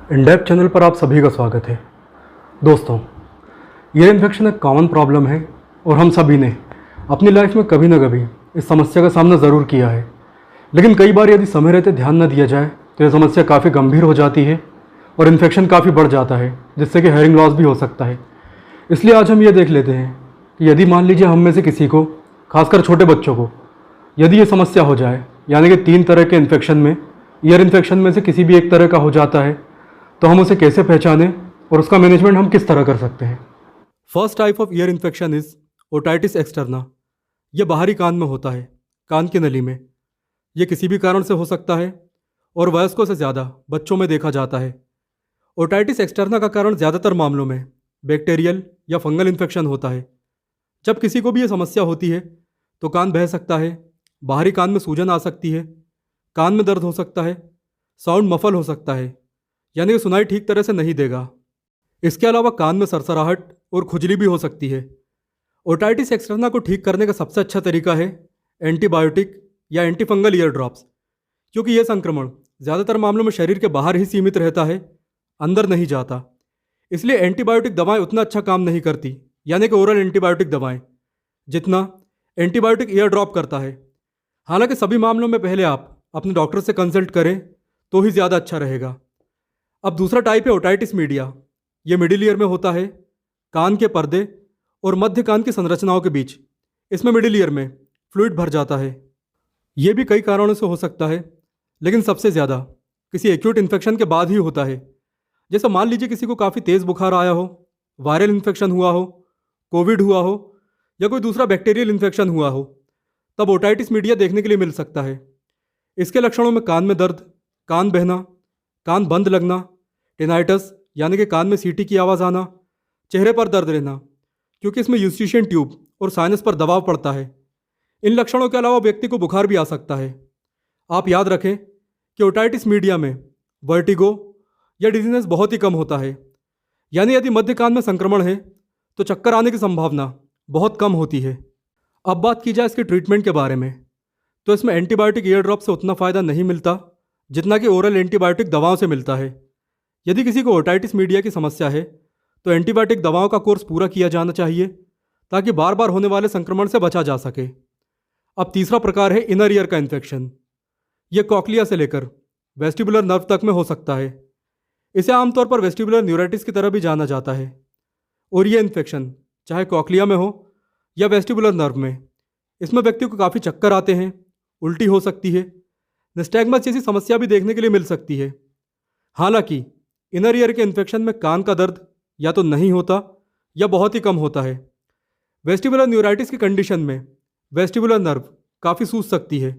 In-depth channel पर आप सभी का स्वागत है। दोस्तों, ईयर इन्फेक्शन एक कॉमन प्रॉब्लम है और हम सभी ने अपनी लाइफ में कभी ना कभी इस समस्या का सामना ज़रूर किया है। लेकिन कई बार यदि समय रहते ध्यान न दिया जाए तो यह समस्या काफ़ी गंभीर हो जाती है और इन्फेक्शन काफ़ी बढ़ जाता है, जिससे कि हेयरिंग लॉस भी हो सकता है। इसलिए आज हम ये देख लेते हैं कि यदि मान लीजिए हम में से किसी को, खासकर छोटे बच्चों को, यदि ये समस्या हो जाए, यानी कि 3 तरह के इन्फेक्शन में ईयर इन्फेक्शन में से किसी भी एक तरह का हो जाता है, तो हम उसे कैसे पहचानें और उसका मैनेजमेंट हम किस तरह कर सकते हैं। First type of ear infection is otitis externa. यह बाहरी कान में होता है, कान की नली में। यह किसी भी कारण से हो सकता है और वयस्कों से ज़्यादा बच्चों में देखा जाता है। ओटाइटिस एक्सटर्ना का कारण ज़्यादातर मामलों में बैक्टीरियल या फंगल इन्फेक्शन होता है। जब किसी को भी ये समस्या होती है तो कान बह सकता है, बाहरी कान में सूजन आ सकती है, कान में दर्द हो सकता है, साउंड मफल हो सकता है, यानी कि सुनाई ठीक तरह से नहीं देगा। इसके अलावा कान में सरसराहट और खुजली भी हो सकती है। ओटाइटिस एक्सटर्ना को ठीक करने का सबसे अच्छा तरीका है एंटीबायोटिक या एंटीफंगल ईयर ड्रॉप्स, क्योंकि यह संक्रमण ज़्यादातर मामलों में शरीर के बाहर ही सीमित रहता है, अंदर नहीं जाता। इसलिए एंटीबायोटिक दवाएं उतना अच्छा काम नहीं करती, यानी कि ओरल एंटीबायोटिक दवाएं, जितना एंटीबायोटिक ईयर ड्रॉप करता है। हालांकि सभी मामलों में पहले आप अपने डॉक्टर से कंसल्ट करें तो ही ज़्यादा अच्छा रहेगा। अब दूसरा टाइप है ओटाइटिस मीडिया। ये मिडिल ईयर में होता है, कान के पर्दे और मध्य कान की संरचनाओं के बीच। इसमें मिडिल ईयर में फ्लूइड भर जाता है। ये भी कई कारणों से हो सकता है, लेकिन सबसे ज़्यादा किसी एक्यूट इन्फेक्शन के बाद ही होता है। जैसे मान लीजिए किसी को काफ़ी तेज़ बुखार आया हो, वायरल इन्फेक्शन हुआ हो, कोविड हुआ हो या कोई दूसरा बैक्टीरियल इन्फेक्शन हुआ हो, तब ओटाइटिस मीडिया देखने के लिए मिल सकता है। इसके लक्षणों में कान में दर्द, कान बहना, कान बंद लगना, टिनाइटस यानी कि कान में सीटी की आवाज़ आना, चेहरे पर दर्द रहना, क्योंकि इसमें यूस्टिशियन ट्यूब और साइनस पर दबाव पड़ता है। इन लक्षणों के अलावा व्यक्ति को बुखार भी आ सकता है। आप याद रखें कि ओटाइटिस मीडिया में वर्टिगो या डिजीनेस बहुत ही कम होता है, यानी यदि मध्य कान में संक्रमण है तो चक्कर आने की संभावना बहुत कम होती है। अब बात की जाए इसके ट्रीटमेंट के बारे में, तो इसमें एंटीबायोटिक ईयर ड्रॉप से उतना फ़ायदा नहीं मिलता जितना कि ओरल एंटीबायोटिक दवाओं से मिलता है। यदि किसी को ओटाइटिस मीडिया की समस्या है तो एंटीबायोटिक दवाओं का कोर्स पूरा किया जाना चाहिए ताकि बार बार होने वाले संक्रमण से बचा जा सके। अब तीसरा प्रकार है इनर ईयर का इन्फेक्शन। यह कॉक्लिया से लेकर वेस्टिबुलर नर्व तक में हो सकता है। इसे आमतौर पर वेस्टिबुलर न्यूराइटिस की तरह भी जाना जाता है। और यह इन्फेक्शन चाहे कॉक्लिया में हो या वेस्टिबुलर नर्व में, इसमें व्यक्ति को काफ़ी चक्कर आते हैं, उल्टी हो सकती है, निस्टैग्मस जैसी समस्या भी देखने के लिए मिल सकती है। हालांकि इनर ईयर के इन्फेक्शन में कान का दर्द या तो नहीं होता या बहुत ही कम होता है। वेस्टिबुलर न्यूराइटिस की कंडीशन में वेस्टिबुलर नर्व काफ़ी सूज सकती है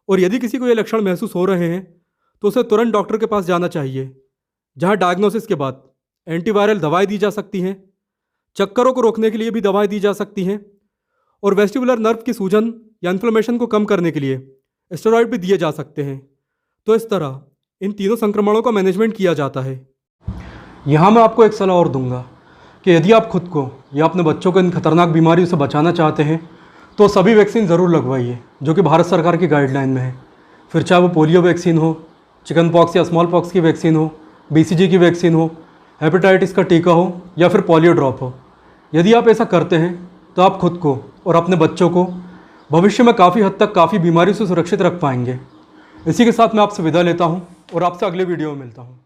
और यदि किसी को ये लक्षण महसूस हो रहे हैं तो उसे तुरंत डॉक्टर के पास जाना चाहिए, जहां डायग्नोसिस के बाद एंटीवायरल दवाएं दी जा सकती हैं, चक्करों को रोकने के लिए भी दवाएं दी जा सकती हैं और वेस्टिबुलर नर्व की सूजन या इन्फ्लेमेशन को कम करने के लिए स्टेरॉइड भी दिए जा सकते हैं। तो इस तरह इन तीनों संक्रमणों का मैनेजमेंट किया जाता है। यहाँ मैं आपको एक सलाह और दूंगा कि यदि आप खुद को या अपने बच्चों को इन खतरनाक बीमारियों से बचाना चाहते हैं तो सभी वैक्सीन ज़रूर लगवाइए जो कि भारत सरकार की गाइडलाइन में है। फिर चाहे वो पोलियो वैक्सीन हो, चिकन पॉक्स या स्मॉल पॉक्स की वैक्सीन हो, BCG की वैक्सीन हो, हेपेटाइटिस का टीका हो या फिर पोलियो ड्रॉप हो। यदि आप ऐसा करते हैं तो आप खुद को और अपने बच्चों को भविष्य में काफ़ी हद तक काफ़ी बीमारियों से सुरक्षित रख पाएंगे। इसी के साथ मैं आपसे विदा लेता हूँ और आपसे अगले वीडियो में मिलता हूँ।